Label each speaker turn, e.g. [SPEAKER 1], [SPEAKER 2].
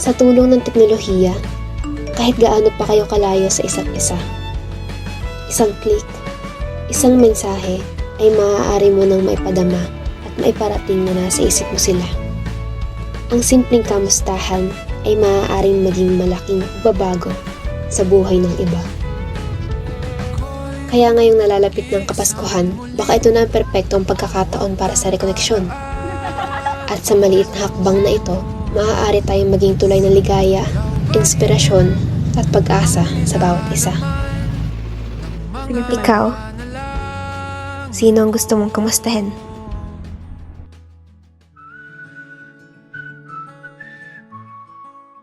[SPEAKER 1] Sa tulong ng teknolohiya, kahit gaano pa kayo kalayo sa isa't isa, isang click, isang mensahe ay maaari mo nang maipadama at maiparating na nasa isip mo sila. Ang simpleng kamustahan ay maaaring maging malaking pagbabago sa buhay ng iba. Kaya ngayong nalalapit ng Kapaskuhan, baka ito na ang perpektong pagkakataon para sa rekoneksyon. At sa maliit na hakbang na ito, maaari tayong maging tulay ng ligaya, inspirasyon, at pag-asa sa bawat isa. Ikaw, sino ang gusto mong kamustahin?